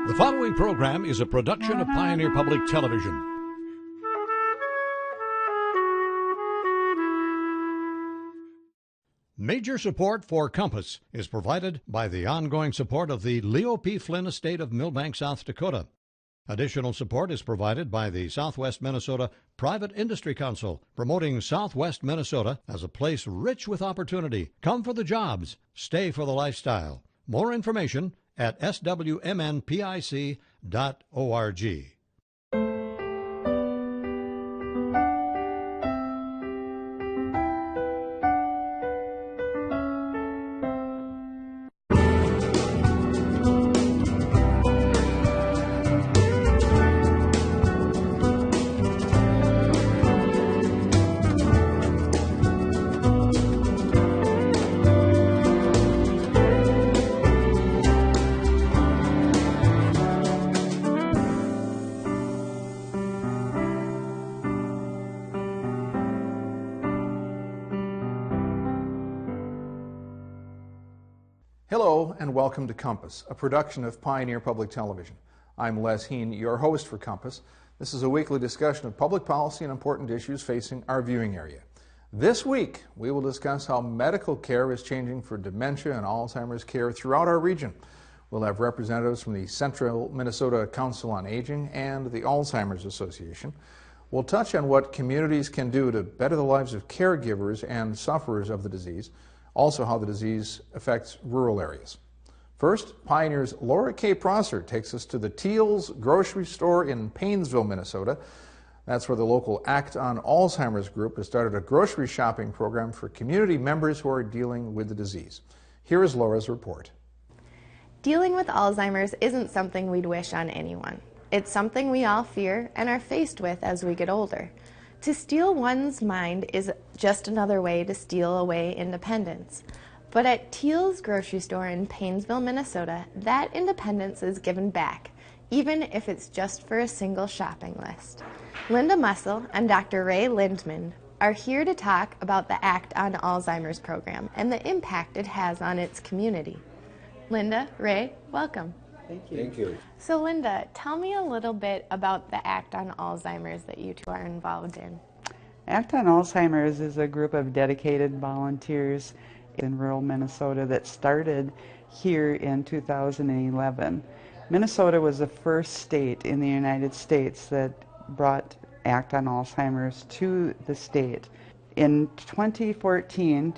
The following program is a production of Pioneer Public Television. Major support for Compass is provided by the ongoing support of the Leo P. Flynn Estate of Millbank, South Dakota. Additional support is provided by the Southwest Minnesota Private Industry Council, promoting Southwest Minnesota as a place rich with opportunity. Come for the jobs, stay for the lifestyle. More information at swmnpic.org. Hello and welcome to Compass, a production of Pioneer Public Television. I'm Les Heen, your host for Compass. This is a weekly discussion of public policy and important issues facing our viewing area. This week, we will discuss how medical care is changing for dementia and Alzheimer's care throughout our region. We'll have representatives from the Central Minnesota Council on Aging and the Alzheimer's Association. We'll touch on what communities can do to better the lives of caregivers and sufferers of the disease, also how the disease affects rural areas. First, Pioneer's Laura K. Prosser takes us to the Teals grocery store in Paynesville, Minnesota. That's where the local Act on Alzheimer's group has started a grocery shopping program for community members who are dealing with the disease. Here is Laura's report. Dealing with Alzheimer's isn't something we'd wish on anyone. It's something we all fear and are faced with as we get older. To steal one's mind is just another way to steal away independence. But at Teals grocery store in Paynesville, Minnesota, that independence is given back, even if it's just for a single shopping list. Linda Mussel and Dr. Ray Lindman are here to talk about the Act on Alzheimer's program and the impact it has on its community. Linda, Ray, welcome. Thank you. Thank you. So Linda, tell me a little bit about the Act on Alzheimer's that you two are involved in. Act on Alzheimer's is a group of dedicated volunteers in rural Minnesota that started here in 2011. Minnesota was the first state in the United States that brought Act on Alzheimer's to the state. In 2014,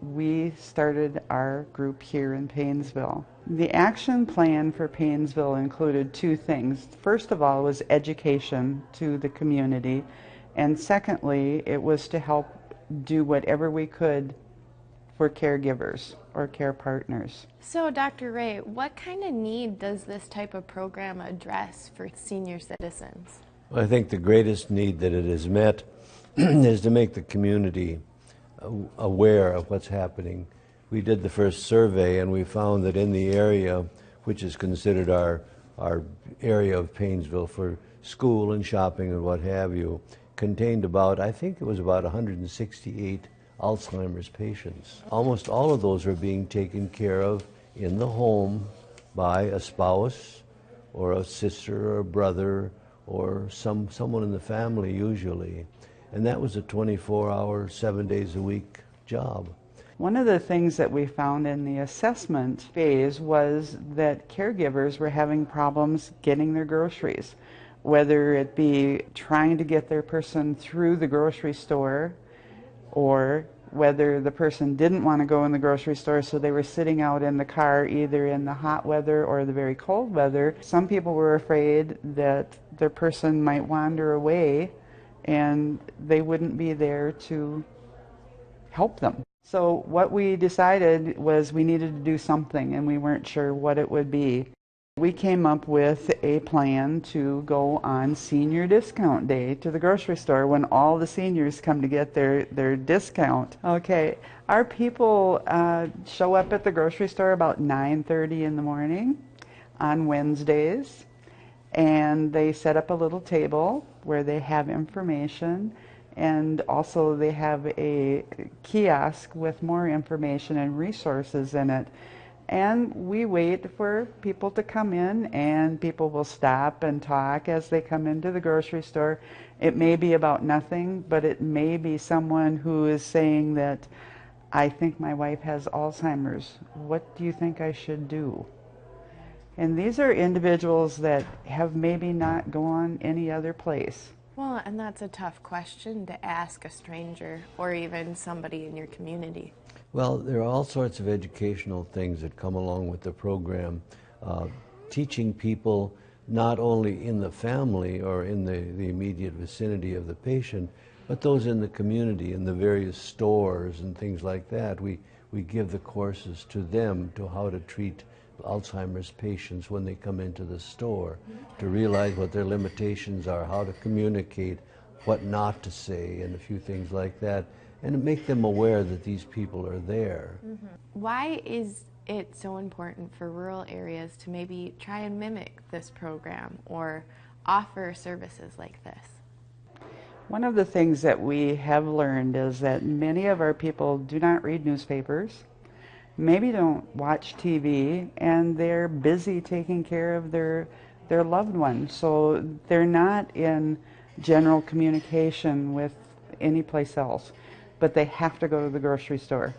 we started our group here in Paynesville. The action plan for Paynesville included two things. First of all was education to the community, and secondly, it was to help do whatever we could for caregivers or care partners. So Dr. Ray, what kind of need does this type of program address for senior citizens? Well, I think the greatest need that it has met is to make the community aware of what's happening. We did the first survey and we found that in the area, which is considered our area of Paynesville for school and shopping and what have you, contained about, I think it was about 168 Alzheimer's patients. Almost all of those are being taken care of in the home by a spouse or a sister or a brother or someone in the family usually. And that was a 24-hour, 7 days a week job. One of the things that we found in the assessment phase was that caregivers were having problems getting their groceries, whether it be trying to get their person through the grocery store or whether the person didn't want to go in the grocery store, so they were sitting out in the car either in the hot weather or the very cold weather. Some people were afraid that their person might wander away and they wouldn't be there to help them. So what we decided was we needed to do something, and we weren't sure what it would be. We came up with a plan to go on Senior Discount Day to the grocery store when all the seniors come to get their discount. Okay, our people show up at the grocery store about 9:30 in the morning on Wednesdays, and they set up a little table where they have information, and also they have a kiosk with more information and resources in it. And we wait for people to come in, and people will stop and talk as they come into the grocery store. It may be about nothing, but it may be someone who is saying that, I think my wife has Alzheimer's. What do you think I should do? And these are individuals that have maybe not gone any other place. Well, and that's a tough question to ask a stranger or even somebody in your community. Well, there are all sorts of educational things that come along with the program, teaching people not only in the family or in the immediate vicinity of the patient, but those in the community, in the various stores and things like that. We give the courses to them to how to treat Alzheimer's patients when they come into the store, to realize what their limitations are, how to communicate, what not to say, and a few things like that, and to make them aware that these people are there. Mm-hmm. Why is it so important for rural areas to maybe try and mimic this program or offer services like this? One of the things that we have learned is that many of our people do not read newspapers, maybe don't watch TV, and they're busy taking care of their loved ones. So they're not in general communication with any place else, but they have to go to the grocery store.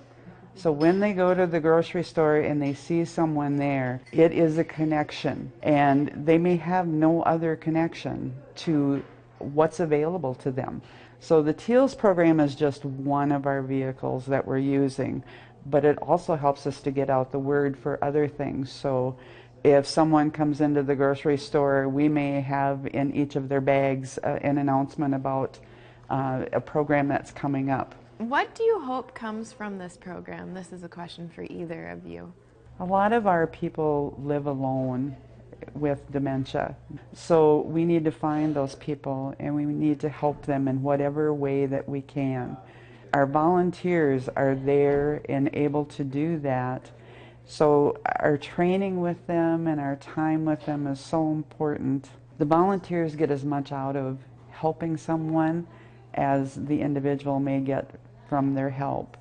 So when they go to the grocery store and they see someone there, it is a connection, and they may have no other connection to what's available to them. So the TEALS program is just one of our vehicles that we're using, but it also helps us to get out the word for other things. So if someone comes into the grocery store, we may have in each of their bags an announcement about a program that's coming up. What do you hope comes from this program? This is a question for either of you. A lot of our people live alone with dementia. So we need to find those people, and we need to help them in whatever way that we can. Our volunteers are there and able to do that. So our training with them and our time with them is so important. The volunteers get as much out of helping someone as the individual may get from their help.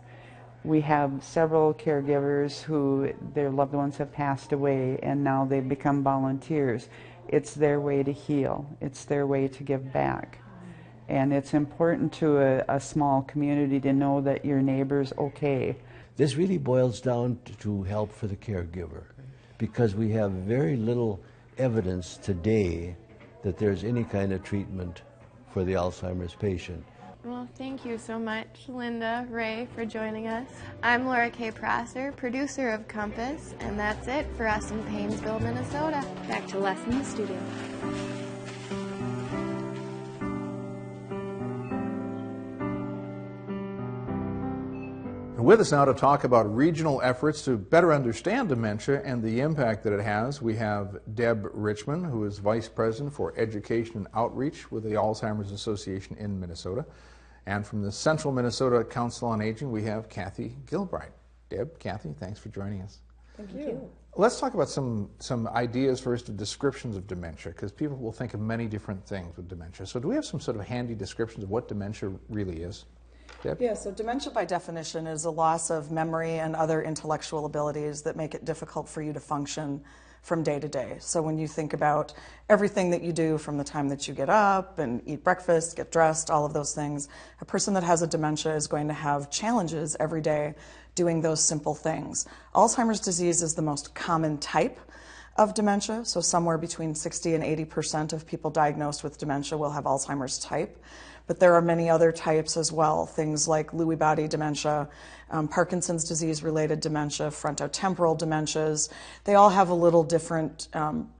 We have several caregivers who their loved ones have passed away, and now they've become volunteers. It's their way to heal. It's their way to give back. And it's important to a small community to know that your neighbor's okay. This really boils down to help for the caregiver, because we have very little evidence today that there's any kind of treatment for the Alzheimer's patient. Well, thank you so much, Linda, Ray, for joining us. I'm Laura K. Prosser, producer of Compass, and that's it for us in Paynesville, Minnesota. Back to Les in the studio. With us now to talk about regional efforts to better understand dementia and the impact that it has, we have Deb Richmond, who is Vice President for Education and Outreach with the Alzheimer's Association in Minnesota. And from the Central Minnesota Council on Aging, we have Kathy Gilbride. Deb, Kathy, thanks for joining us. Thank you. Let's talk about some ideas first of descriptions of dementia, because people will think of many different things with dementia. So do we have some sort of handy descriptions of what dementia really is? Deb? Yeah, so dementia by definition is a loss of memory and other intellectual abilities that make it difficult for you to function from day to day. So when you think about everything that you do from the time that you get up and eat breakfast, get dressed, all of those things, a person that has a dementia is going to have challenges every day doing those simple things. Alzheimer's disease is the most common type of dementia, so somewhere between 60 and 80% of people diagnosed with dementia will have Alzheimer's type. But there are many other types as well, things like Lewy body dementia, Parkinson's disease-related dementia, frontotemporal dementias. They all have a little different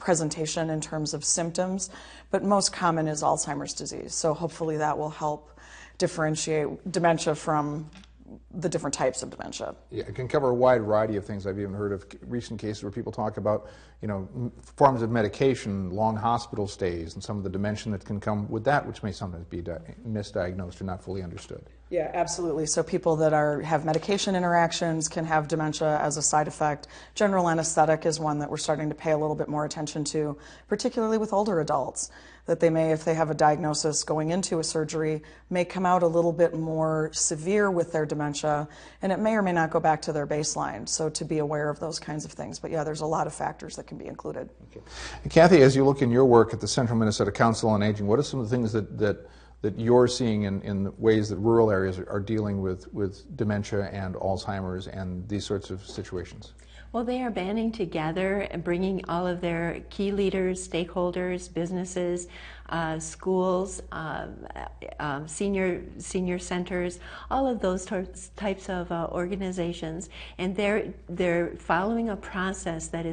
presentation in terms of symptoms, but most common is Alzheimer's disease. So hopefully that will help differentiate dementia from the different types of dementia. Yeah, it can cover a wide variety of things. I've even heard of recent cases where people talk about, forms of medication, long hospital stays, and some of the dementia that can come with that, which may sometimes be misdiagnosed or not fully understood. Yeah, absolutely. So people that have medication interactions can have dementia as a side effect. General anesthetic is one that we're starting to pay a little bit more attention to, particularly with older adults, that they may, if they have a diagnosis going into a surgery, may come out a little bit more severe with their dementia, and it may or may not go back to their baseline. So to be aware of those kinds of things. But yeah, there's a lot of factors that can be included. Okay. And Kathy, as you look in your work at the Central Minnesota Council on Aging, what are some of the things that you're seeing in the ways that rural areas are dealing with dementia and Alzheimer's and these sorts of situations? Well, they are banding together and bringing all of their key leaders, stakeholders, businesses, schools, senior centers, all of those types of organizations, and they're following a process that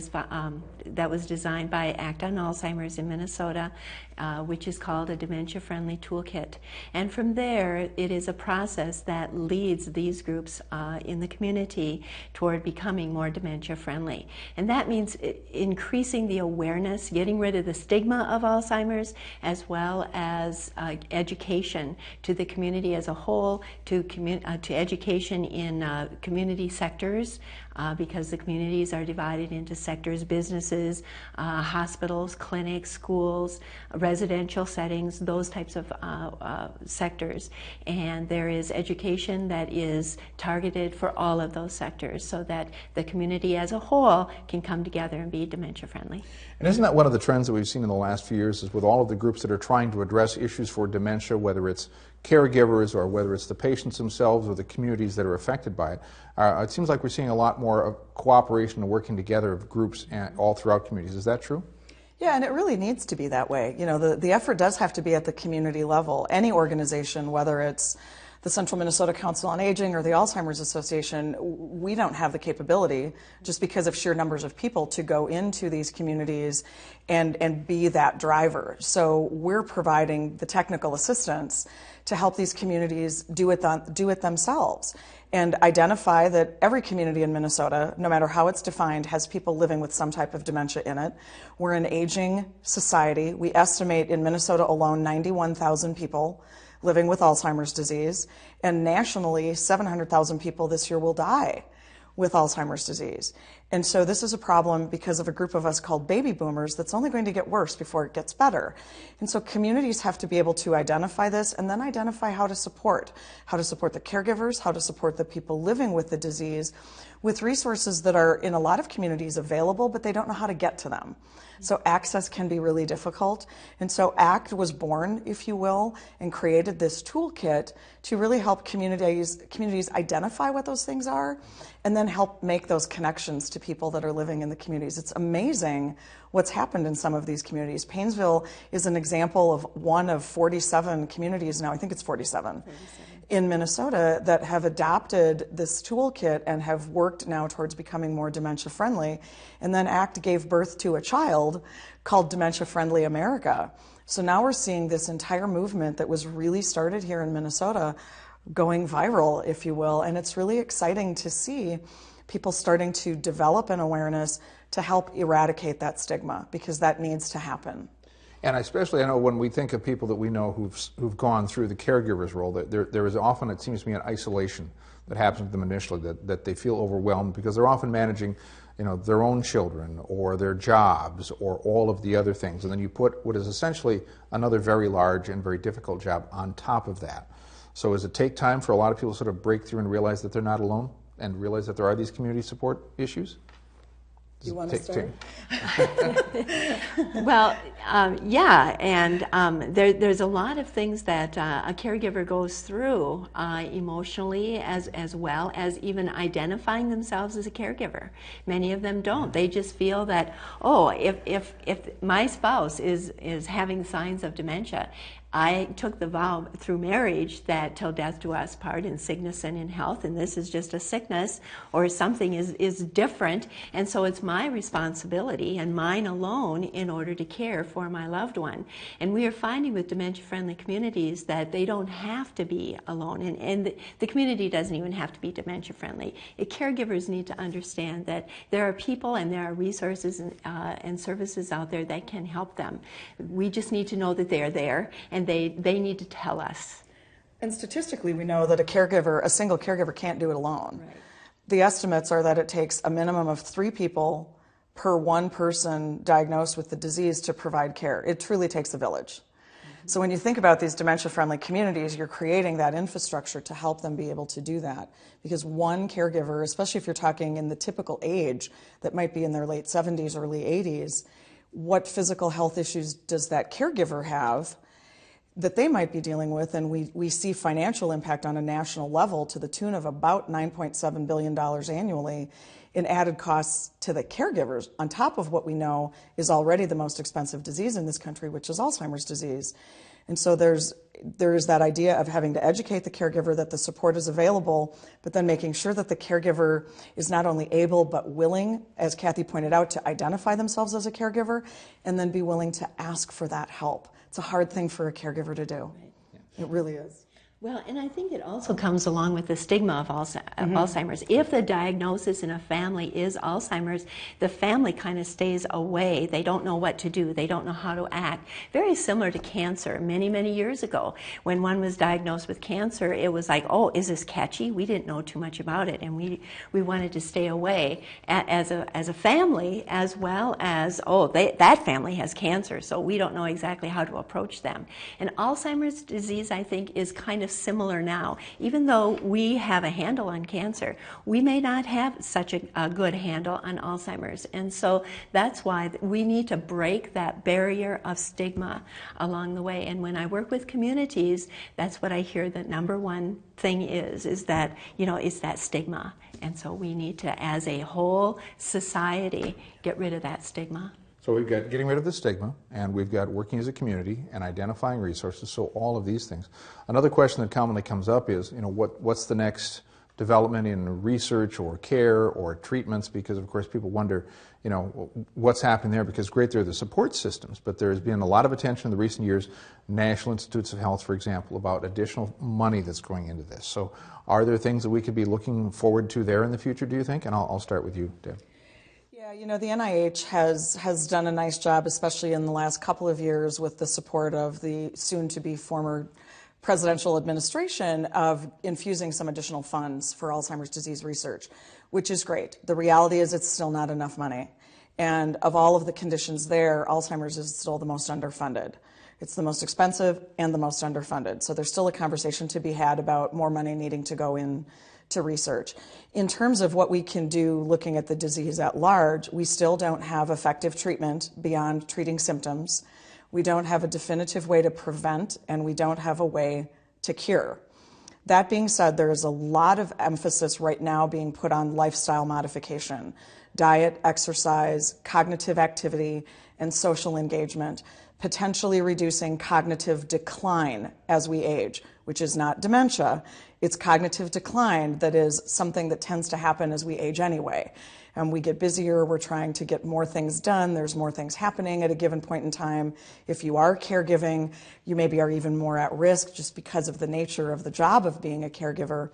was designed by ACT on Alzheimer's in Minnesota, which is called a dementia-friendly toolkit. And from there, it is a process that leads these groups in the community toward becoming more dementia-friendly. And that means increasing the awareness, getting rid of the stigma of Alzheimer's, as well as education to the community as a whole, to education in community sectors, because the communities are divided into sectors: businesses, hospitals, clinics, schools, residential settings, those types of sectors. And there is education that is targeted for all of those sectors so that the community as a whole can come together and be dementia friendly. And isn't that one of the trends that we've seen in the last few years, is with all of the groups that are trying to address issues for dementia, whether it's caregivers or whether it's the patients themselves or the communities that are affected by it, it seems like we're seeing a lot more of cooperation and working together of groups all throughout communities. Is that true? Yeah, and it really needs to be that way. You know, the effort does have to be at the community level. Any organization, whether it's the Central Minnesota Council on Aging or the Alzheimer's Association, we don't have the capability, just because of sheer numbers of people, to go into these communities and be that driver. So we're providing the technical assistance to help these communities do it themselves, and identify that every community in Minnesota, no matter how it's defined, has people living with some type of dementia in it. We're an aging society. We estimate in Minnesota alone 91,000 people living with Alzheimer's disease, and nationally 700,000 people this year will die with Alzheimer's disease. And so this is a problem because of a group of us called baby boomers that's only going to get worse before it gets better. And so communities have to be able to identify this and then identify how to support the caregivers, how to support the people living with the disease, with resources that are in a lot of communities available, but they don't know how to get to them. So access can be really difficult. And so ACT was born, if you will, and created this toolkit to really help communities identify what those things are, and then help make those connections to people that are living in the communities. It's amazing what's happened in some of these communities. Paynesville is an example of one of 47 communities now, I think it's 47. In Minnesota that have adopted this toolkit and have worked now towards becoming more dementia friendly. And then ACT gave birth to a child called Dementia Friendly America. So now we're seeing this entire movement that was really started here in Minnesota going viral, if you will. And it's really exciting to see people starting to develop an awareness to help eradicate that stigma, because that needs to happen. And especially, I know when we think of people that we know who've gone through the caregiver's role, that there is often, it seems to me, an isolation that happens with them initially, that they feel overwhelmed because they're often managing, their own children or their jobs or all of the other things. And then you put what is essentially another very large and very difficult job on top of that. So does it take time for a lot of people to sort of break through and realize that they're not alone and realize that there are these community support issues? You want to start? Well, yeah, and there's a lot of things that a caregiver goes through emotionally, as well as even identifying themselves as a caregiver. Many of them don't. They just feel that, if my spouse is having signs of dementia, I took the vow through marriage that till death do us part, in sickness and in health, and this is just a sickness or something is different, and so it's my responsibility and mine alone in order to care for my loved one. And we are finding with dementia-friendly communities that they don't have to be alone, and the community doesn't even have to be dementia-friendly. Caregivers need to understand that there are people and there are resources and services out there that can help them. We just need to know that they're there, and they need to tell us. And statistically, we know that a single caregiver can't do it alone. Right. The estimates are that it takes a minimum of 3 people per one person diagnosed with the disease to provide care. It truly takes a village. So when you think about these dementia-friendly communities, you're creating that infrastructure to help them be able to do that. Because one caregiver, especially if you're talking in the typical age that might be in their late 70s, early 80s, what physical health issues does that caregiver have that they might be dealing with? And we see financial impact on a national level to the tune of about $9.7 billion annually in added costs to the caregivers, on top of what we know is already the most expensive disease in this country, which is Alzheimer's disease. And so there's that idea of having to educate the caregiver that the support is available, but then making sure that the caregiver is not only able but willing, as Kathy pointed out, to identify themselves as a caregiver and then be willing to ask for that help. It's a hard thing for a caregiver to do. It really is. Well, and I think it also comes along with the stigma of Alzheimer's. If the diagnosis in a family is Alzheimer's, the family kind of stays away. They don't know what to do. They don't know how to act. Very similar to cancer. Many, many years ago, when one was diagnosed with cancer, it was like, oh, is this catchy? We didn't know too much about it, and we wanted to stay away as a family, as well as, that family has cancer, so we don't know exactly how to approach them. And Alzheimer's disease, I think, is kind of similar now. Even though we have a handle on cancer, we may not have such a good handle on Alzheimer's. And so that's why we need to break that barrier of stigma along the way. And when I work with communities, that's what I hear the number one thing is that, it's that stigma. And so we need to, as a whole society, get rid of that stigma. So we've got getting rid of the stigma, and we've got working as a community and identifying resources, so all of these things. Another question that commonly comes up is, what's the next development in research or care or treatments? Because, of course, people wonder, what's happening there, because great, there are the support systems, but there's been a lot of attention in the recent years, National Institutes of Health, for example, about additional money that's going into this. So are there things that we could be looking forward to there in the future, do you think? And I'll start with you, Deb. Yeah, the NIH has done a nice job, especially in the last couple of years, with the support of the soon-to-be former presidential administration, of infusing some additional funds for Alzheimer's disease research, which is great. The reality is it's still not enough money. And of all of the conditions there, Alzheimer's is still the most underfunded. It's the most expensive and the most underfunded. So there's still a conversation to be had about more money needing to go in to research. In terms of what we can do looking at the disease at large, we still don't have effective treatment beyond treating symptoms. We don't have a definitive way to prevent, and we don't have a way to cure. That being said, there is a lot of emphasis right now being put on lifestyle modification, diet, exercise, cognitive activity, and social engagement, potentially reducing cognitive decline as we age, which is not dementia. It's cognitive decline that is something that tends to happen as we age anyway. And we get busier, we're trying to get more things done, there's more things happening at a given point in time. If you are caregiving, you maybe are even more at risk just because of the nature of the job of being a caregiver.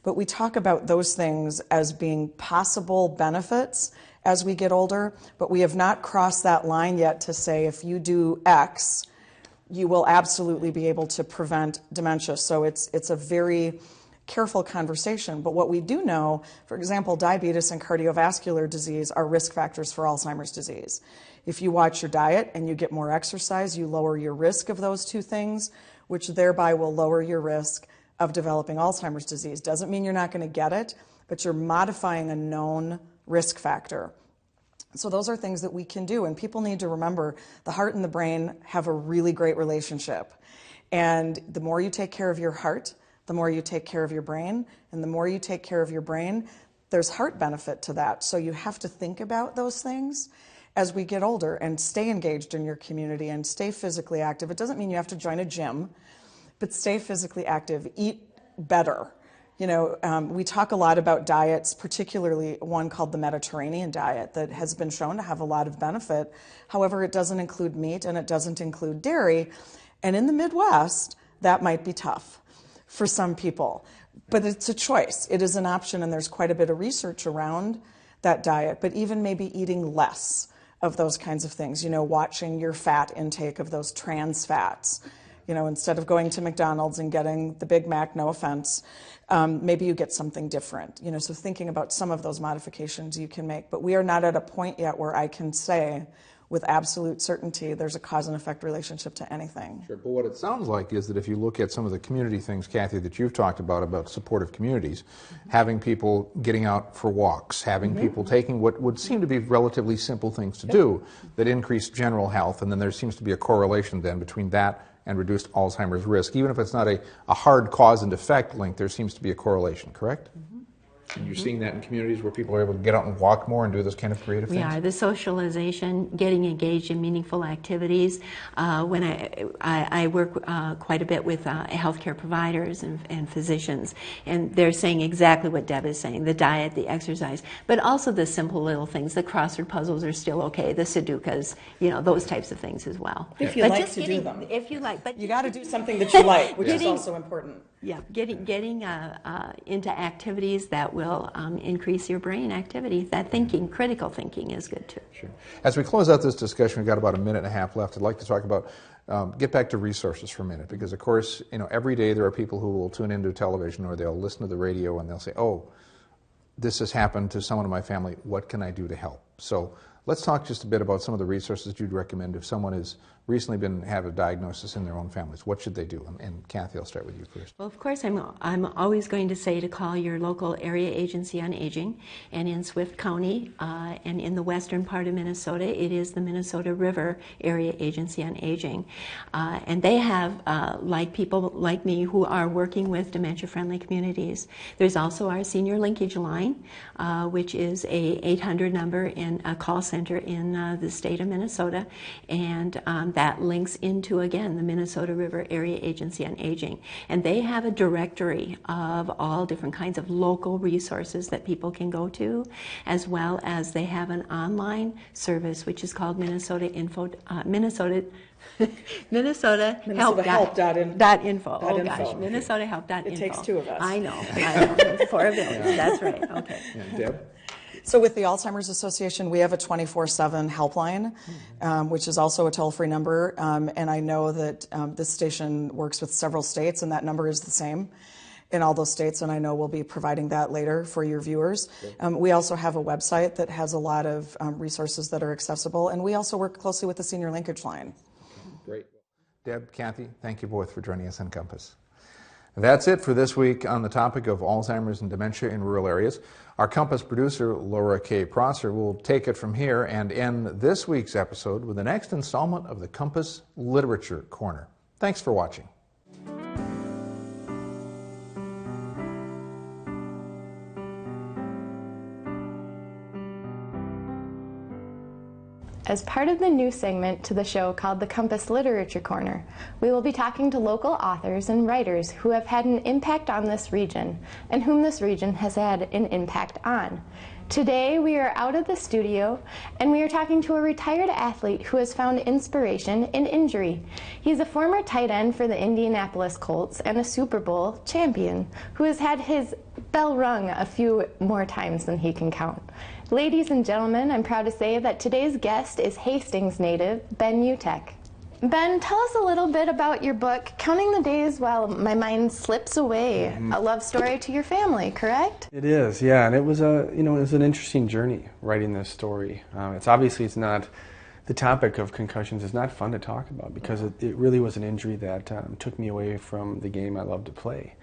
But we talk about those things as being possible benefits as we get older, but we have not crossed that line yet to say if you do X, you will absolutely be able to prevent dementia. So it's a very careful conversation. But what we do know, for example, diabetes and cardiovascular disease are risk factors for Alzheimer's disease. If you watch your diet and you get more exercise, you lower your risk of those two things, which thereby will lower your risk of developing Alzheimer's disease. Doesn't mean you're not going to get it, but you're modifying a known risk factor. So those are things that we can do, and people need to remember the heart and the brain have a really great relationship. And the more you take care of your heart, the more you take care of your brain, and the more you take care of your brain, there's heart benefit to that. So you have to think about those things as we get older and stay engaged in your community and stay physically active. It doesn't mean you have to join a gym, but stay physically active, eat better. We talk a lot about diets, particularly one called the Mediterranean diet that has been shown to have a lot of benefit. However, it doesn't include meat and it doesn't include dairy. And in the Midwest, that might be tough for some people. But it's a choice. It is an option, and there's quite a bit of research around that diet. But even maybe eating less of those kinds of things, watching your fat intake of those trans fats, You know, instead of going to McDonald's and getting the Big Mac, no offense, maybe you get something different. You know, so thinking about some of those modifications you can make. But we are not at a point yet where I can say with absolute certainty there's a cause and effect relationship to anything. Sure, but what it sounds like is that if you look at some of the community things, Kathy, that you've talked about supportive communities, having people getting out for walks, having people taking what would seem to be relatively simple things to do that increase general health, and then there seems to be a correlation then between that and reduced Alzheimer's risk. Even if it's not a hard cause and effect link, there seems to be a correlation, correct? And you're seeing that in communities where people are able to get out and walk more and do those kind of creative things? We are. The socialization, getting engaged in meaningful activities. When I work quite a bit with healthcare providers and physicians, and they're saying exactly what Deb is saying, the diet, the exercise, but also the simple little things. The crossword puzzles are still okay, the Sudokus, you know, those types of things as well. If you like to do them. If you like. But you got to do something that you like, which is also important. Yeah, getting into activities that will increase your brain activity. That thinking, critical thinking, is good too. Sure. As we close out this discussion, we've got about a minute and a half left. I'd like to talk about, get back to resources for a minute, because of course, you know, every day there are people who will tune into television or they'll listen to the radio and they'll say, oh, this has happened to someone in my family. What can I do to help? So let's talk just a bit about some of the resources you'd recommend if someone has recently had a diagnosis in their own families. What should they do? And Kathy, I'll start with you first. Well, of course, I'm always going to say to call your local area agency on aging. And in Swift County and in the western part of Minnesota, it is the Minnesota River Area Agency on Aging. And they have, like people like me who are working with dementia-friendly communities. There's also our senior linkage line, which is a 800 number in a call center in the state of Minnesota. And that links into, again, the Minnesota River Area Agency on Aging. And they have a directory of all different kinds of local resources that people can go to, as well as they have an online service which is called Minnesota Help.info. Oh gosh, MinnesotaHelp.info. It takes two of us. I know. For a village. That's right. Okay. Yeah, Deb? So with the Alzheimer's Association, we have a 24/7 helpline, which is also a toll-free number. And I know that this station works with several states, and that number is the same in all those states. And I know we'll be providing that later for your viewers. We also have a website that has a lot of resources that are accessible. And we also work closely with the Senior Linkage Line. Great. Deb, Kathy, thank you both for joining us on Compass. That's it for this week on the topic of Alzheimer's and dementia in rural areas. Our Compass producer, Laura K. Prosser, will take it from here and end this week's episode with the next installment of the Compass Literature Corner. Thanks for watching. As part of the new segment to the show called the Compass Literature Corner, we will be talking to local authors and writers who have had an impact on this region and whom this region has had an impact on. Today we are out of the studio and we are talking to a retired athlete who has found inspiration in injury. He's a former tight end for the Indianapolis Colts and a Super Bowl champion who has had his bell rung a few more times than he can count. Ladies and gentlemen, I'm proud to say that today's guest is Hastings native Ben Utecht. Ben, tell us a little bit about your book, Counting the Days While My Mind Slips Away, a love story to your family, correct? It is, yeah, and it was an interesting journey writing this story. It's not, the topic of concussions is not fun to talk about because it really was an injury that took me away from the game I love to play.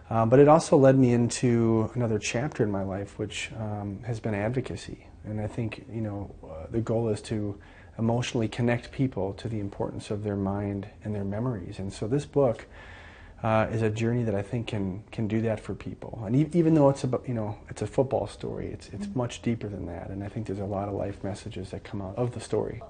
But it also led me into another chapter in my life, which has been advocacy. And I think, the goal is to emotionally connect people to the importance of their mind and their memories. And so this book is a journey that I think can do that for people. And even though it's about, it's a football story, it's much deeper than that. And I think there's a lot of life messages that come out of the story.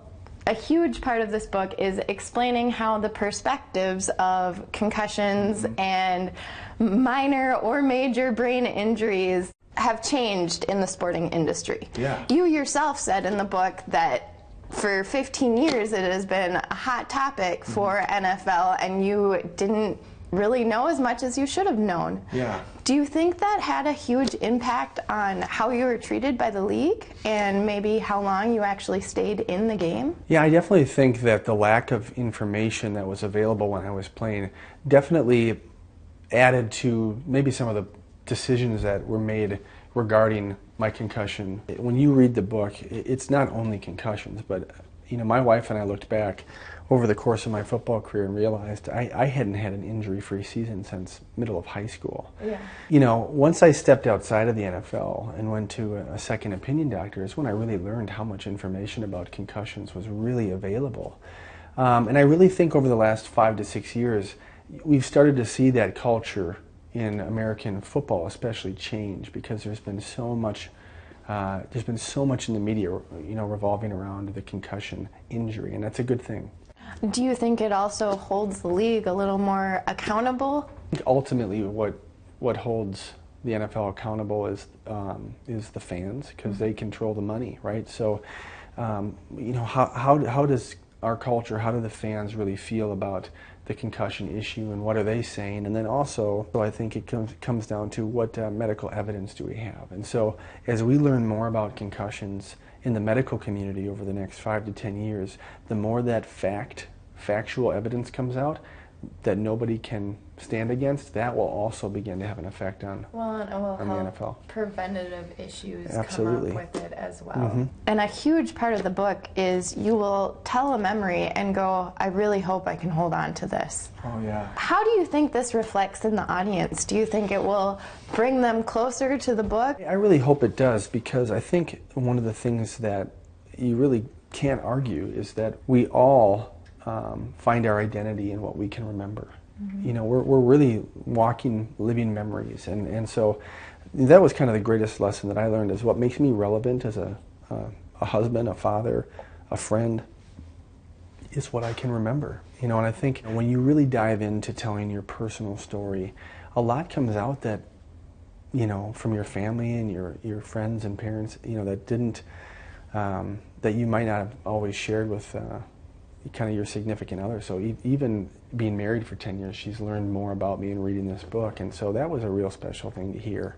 A huge part of this book is explaining how the perspectives of concussions and minor or major brain injuries have changed in the sporting industry. Yeah. You yourself said in the book that for 15 years it has been a hot topic for NFL, and you didn't really know as much as you should have known. Yeah. Do you think that had a huge impact on how you were treated by the league and maybe how long you actually stayed in the game? Yeah, I definitely think that the lack of information that was available when I was playing definitely added to maybe some of the decisions that were made regarding my concussion. When you read the book, it's not only concussions, but my wife and I looked back over the course of my football career and realized I hadn't had an injury-free season since middle of high school. Yeah. Once I stepped outside of the NFL and went to a second opinion doctor is when I really learned how much information about concussions was really available. And I really think over the last 5 to 6 years, we've started to see that culture in American football especially change, because there's been so much in the media, revolving around the concussion injury, and that's a good thing. Do you think it also holds the league a little more accountable? I think ultimately what holds the NFL accountable is the fans, because they control the money, right? So, how does our culture, how do the fans really feel about the concussion issue, and what are they saying? And then also, I think it comes down to what medical evidence do we have. And so as we learn more about concussions in the medical community over the next 5 to 10 years, the more that factual evidence comes out that nobody can stand against, that will also begin to have an effect on, and it will the help NFL. Preventative issues Absolutely. come up with it as well. Mm-hmm. And a huge part of the book is you will tell a memory and go, I really hope I can hold on to this. Oh yeah. How do you think this reflects in the audience? Do you think it will bring them closer to the book? I really hope it does, because I think one of the things that you really can't argue is that we all find our identity in what we can remember. Mm-hmm. We're really walking, living memories, and so that was kind of the greatest lesson that I learned, is what makes me relevant as a husband, a father, a friend, is what I can remember. And I think when you really dive into telling your personal story, a lot comes out that, from your family and your friends and parents, that didn't, that you might not have always shared with kind of your significant other. So even being married for 10 years, she's learned more about me in reading this book, and so that was a real special thing to hear.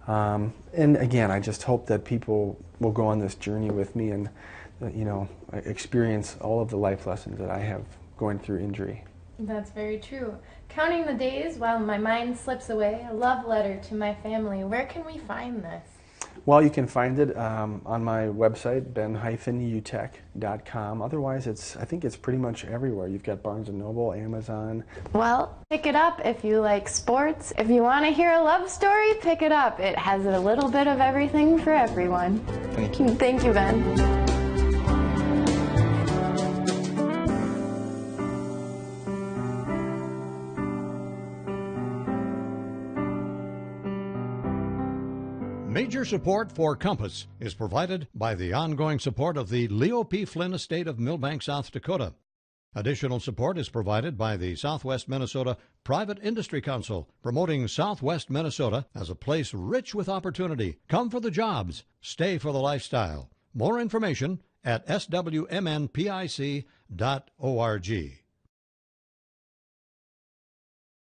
And again, I just hope that people will go on this journey with me and, experience all of the life lessons that I have going through injury. That's very true. Counting the days while my mind slips away, a love letter to my family. Where can we find this? Well, you can find it on my website, ben-utech.com. Otherwise, I think it's pretty much everywhere. You've got Barnes & Noble, Amazon. Well, pick it up if you like sports. If you want to hear a love story, pick it up. It has a little bit of everything for everyone. Thank you. Thank you, Ben. Major support for Compass is provided by the ongoing support of the Leo P. Flynn Estate of Millbank, South Dakota. Additional support is provided by the Southwest Minnesota Private Industry Council, promoting Southwest Minnesota as a place rich with opportunity. Come for the jobs, stay for the lifestyle. More information at swmnpic.org.